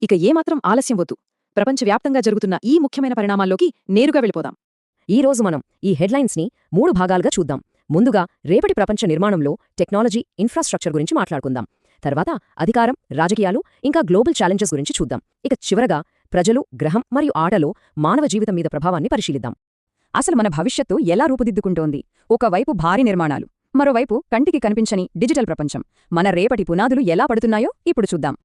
ఇక ఏమాత్రం ఆలస్యం వద్దు. ప్రపంచవ్యాప్తంగా జరుగుతున్న ఈ ముఖ్యమైన పరిణామాల్లోకి నేరుగా వెళ్ళిపోదాం. ఈరోజు మనం ఈ హెడ్లైన్స్ని 3 భాగాలుగా చూద్దాం. ముందుగా రేపటి ప్రపంచ నిర్మాణంలో టెక్నాలజీ, ఇన్ఫ్రాస్ట్రక్చర్ గురించి మాట్లాడుకుందాం. తర్వాత అధికారం, రాజకీయాలు, ఇంకా గ్లోబల్ ఛాలెంజెస్ గురించి చూద్దాం. ఇక చివరగా ప్రజలు, గ్రహం మరియు ఆటలో మానవ జీవితం మీద ప్రభావాన్ని పరిశీలిద్దాం. అసలు మన భవిష్యత్తు ఎలా రూపుదిద్దుకుంటోంది? ఒకవైపు భారీ నిర్మాణాలు, మరోవైపు కంటికి కనిపించని డిజిటల్ ప్రపంచం. మన రేపటి పునాదులు ఎలా పడుతున్నాయో ఇప్పుడు చూద్దాం.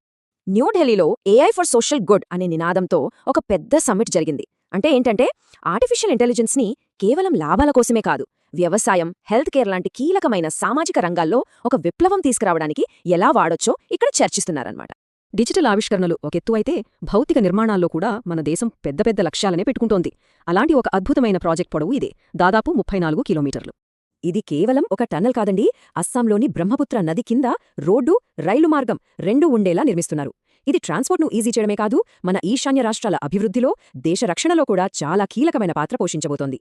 న్యూఢిల్లీలో ఏఐ ఫర్ సోషల్ గుడ్ అనే నినాదంతో ఒక పెద్ద సమ్మిట్ జరిగింది. అంటే ఏంటంటే ఆర్టిఫిషియల్ ఇంటెలిజెన్స్ని కేవలం లాభాల కోసమే కాదు, వ్యవసాయం, హెల్త్ కేర్ లాంటి కీలకమైన సామాజిక రంగాల్లో ఒక విప్లవం తీసుకురావడానికి ఎలా వాడొచ్చో ఇక్కడ చర్చిస్తున్నారన్నమాట. డిజిటల్ ఆవిష్కరణలు ఒక ఎత్తు అయితే, భౌతిక నిర్మాణాల్లో కూడా మన దేశం పెద్ద పెద్ద లక్ష్యాలనే పెట్టుకుంటోంది. అలాంటి ఒక అద్భుతమైన ప్రాజెక్ట్ పొడవు ఇదే, దాదాపు 34 కిలోమీటర్లు. ఇది కేవలం ఒక టన్నెల్ కాదండి, అస్సాంలోని బ్రహ్మపుత్ర నది కింద రోడ్డు, రైలు మార్గం రెండూ ఉండేలా నిర్మిస్తున్నారు. ఇది ట్రాన్స్పోర్ట్ను ఈజీ చేయడమే కాదు, మన ఈశాన్య రాష్ట్రాల అభివృద్ధిలో, దేశ రక్షణలో కూడా చాలా కీలకమైన పాత్ర పోషించబోతోంది.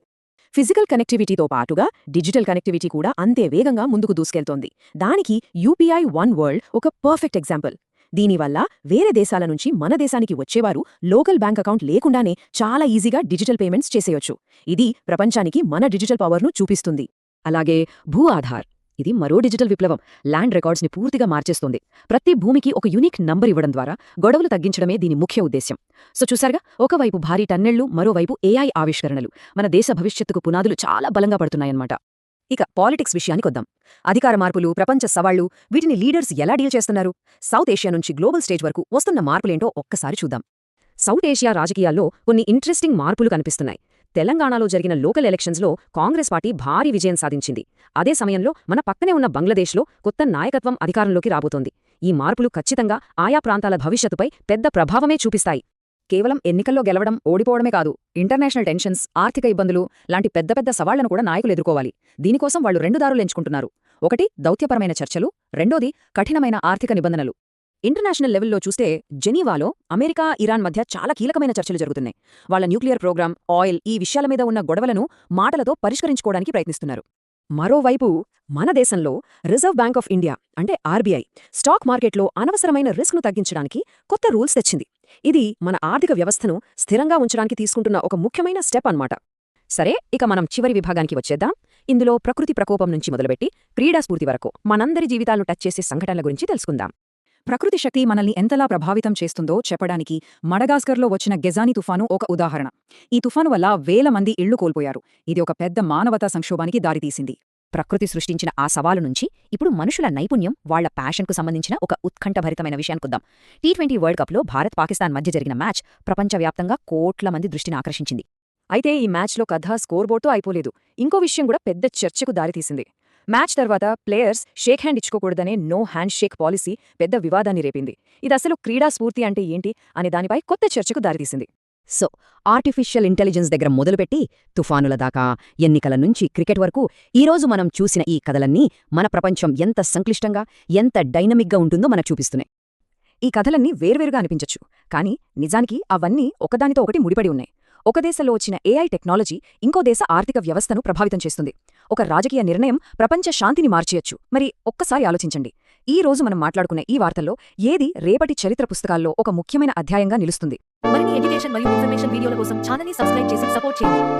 ఫిజికల్ కనెక్టివిటీతో పాటుగా డిజిటల్ కనెక్టివిటీ కూడా అంతే వేగంగా ముందుకు దూసుకెళ్తోంది. దానికి యూపీఐ వన్ వరల్డ్ ఒక పర్ఫెక్ట్ ఎగ్జాంపుల్. దీనివల్ల వేరే దేశాల నుంచి మన దేశానికి వచ్చేవారు లోకల్ బ్యాంక్ అకౌంట్ లేకుండానే చాలా ఈజీగా డిజిటల్ పేమెంట్స్ చేసేయొచ్చు. ఇది ప్రపంచానికి మన డిజిటల్ పవర్ను చూపిస్తుంది. అలాగే భూ ఆధార్, ఇది మరో డిజిటల్ విప్లవం. ల్యాండ్ రికార్డ్స్ని పూర్తిగా మార్చేస్తోంది. ప్రతి భూమికి ఒక యూనిక్ నంబర్ ఇవ్వడం ద్వారా గొడవలు తగ్గించడమే దీని ముఖ్య ఉద్దేశ్యం. సో చూసారుగా, ఒకవైపు భారీ టన్నెళ్లు, మరోవైపు ఏఐ ఆవిష్కరణలు. మన దేశ భవిష్యత్తుకు పునాదులు చాలా బలంగా పడుతున్నాయన్నమాట. ఇక పాలిటిక్స్ విషయానికొద్దాం. అధికార మార్పులు, ప్రపంచ సవాళ్లు, వీటిని లీడర్స్ ఎలా డీల్ చేస్తున్నారు? సౌత్ ఏషియా నుంచి గ్లోబల్ స్టేజ్ వరకు వస్తున్న మార్పులేంటో ఒక్కసారి చూద్దాం. సౌత్ ఏషియా రాజకీయాల్లో కొన్ని ఇంట్రెస్టింగ్ మార్పులు కనిపిస్తున్నాయి. తెలంగాణలో జరిగిన లోకల్ ఎలక్షన్స్లో కాంగ్రెస్ పార్టీ భారీ విజయం సాధించింది. అదే సమయంలో మన పక్కనే ఉన్న బంగ్లాదేశ్లో కొత్త నాయకత్వం అధికారంలోకి రాబోతోంది. ఈ మార్పులు ఖచ్చితంగా ఆయా ప్రాంతాల భవిష్యత్తుపై పెద్ద ప్రభావమే చూపిస్తాయి. కేవలం ఎన్నికల్లో గెలవడం, ఓడిపోవడమే కాదు, ఇంటర్నేషనల్ టెన్షన్స్, ఆర్థిక ఇబ్బందులు లాంటి పెద్ద పెద్ద సవాళ్లను కూడా నాయకులు ఎదుర్కోవాలి. దీనికోసం వాళ్లు 2 దారులు ఎంచుకుంటున్నారు. ఒకటి దౌత్యపరమైన చర్చలు, రెండోది కఠినమైన ఆర్థిక నిబంధనలు. ఇంటర్నేషనల్ లెవెల్లో చూస్తే జెనీవాలో అమెరికా, ఇరాన్ మధ్య చాలా కీలకమైన చర్చలు జరుగుతున్నాయి. వాళ్ల న్యూక్లియర్ ప్రోగ్రాం, ఆయిల్, ఈ విషయాల మీద ఉన్న గొడవలను మాటలతో పరిష్కరించుకోవడానికి ప్రయత్నిస్తున్నారు. మరోవైపు మన దేశంలో రిజర్వ్ బ్యాంక్ ఆఫ్ ఇండియా అంటే ఆర్బీఐ స్టాక్ మార్కెట్లో అనవసరమైన రిస్క్ను తగ్గించడానికి కొత్త రూల్స్ తెచ్చింది. ఇది మన ఆర్థిక వ్యవస్థను స్థిరంగా ఉంచడానికి తీసుకుంటున్న ఒక ముఖ్యమైన స్టెప్ అన్నమాట. సరే, ఇక మనం చివరి విభాగానికి వచ్చేద్దాం. ఇందులో ప్రకృతి ప్రకోపం నుంచి మొదలుపెట్టి క్రీడాస్ఫూర్తి వరకు మనందరి జీవితాలను టచ్ చేసే సంఘటనల గురించి తెలుసుకుందాం. ప్రకృతి శక్తి మనల్ని ఎంతలా ప్రభావితం చేస్తుందో చెప్పడానికి మడగాస్కర్లో వచ్చిన గెజాని తుఫాను ఒక ఉదాహరణ. ఈ తుఫాను వల్ల వేల మంది ఇళ్లు కోల్పోయారు. ఇది ఒక పెద్ద మానవతా సంక్షోభానికి దారితీసింది. ప్రకృతి సృష్టించిన ఆ సవాలు నుంచి ఇప్పుడు మనుషుల నైపుణ్యం, వాళ్ల ప్యాషన్కు సంబంధించిన ఒక ఉత్కంఠభరితమైన విషయానికొద్దాం. టీ20 వరల్డ్ కప్లో భారత్, పాకిస్తాన్ మధ్య జరిగిన మ్యాచ్ ప్రపంచవ్యాప్తంగా కోట్ల మంది దృష్టిని ఆకర్షించింది. అయితే ఈ మ్యాచ్లో కథ స్కోర్బోర్డ్తో అయిపోలేదు. ఇంకో విషయం కూడా పెద్ద చర్చకు దారితీసింది. మ్యాచ్ తర్వాత ప్లేయర్స్ షేక్ హ్యాండ్ ఇచ్చుకోకూడదనే నో హ్యాండ్ షేక్ పాలసీ పెద్ద వివాదాన్ని రేపింది. ఇది అసలు క్రీడా స్ఫూర్తి అంటే ఏంటి అనే దానిపై కొత్త చర్చకు దారితీసింది. సో ఆర్టిఫిషియల్ ఇంటెలిజెన్స్ దగ్గర మొదలుపెట్టి తుఫానుల దాకా, ఎన్నికల నుంచి క్రికెట్ వరకు ఈరోజు మనం చూసిన ఈ కథలన్నీ మన ప్రపంచం ఎంత సంక్లిష్టంగా, ఎంత డైనమిక్గా ఉంటుందో మనకు చూపిస్తున్నాయి. ఈ కథలన్నీ వేర్వేరుగా అనిపించచ్చు, కానీ నిజానికి అవన్నీ ఒకదానితో ఒకటి ముడిపడి ఉన్నాయి. ఒక దేశంలో వచ్చిన ఏఐ టెక్నాలజీ ఇంకో దేశ ఆర్థిక వ్యవస్థను ప్రభావితం చేస్తుంది. ఒక రాజకీయ నిర్ణయం ప్రపంచ శాంతిని మార్చేయచ్చు. మరి ఒక్కసారి ఆలోచించండి, ఈ రోజు మనం మాట్లాడుకున్న ఈ వార్తల్లో ఏది రేపటి చరిత్ర పుస్తకాల్లో ఒక ముఖ్యమైన అధ్యాయంగా నిలుస్తుంది? మరిన్ని ఎడ్యుకేషన్ మరియు ఇన్ఫర్మేషన్ వీడియోల కోసం ఛానల్ని సబ్స్క్రైబ్ చేసి సపోర్ట్ చేయండి.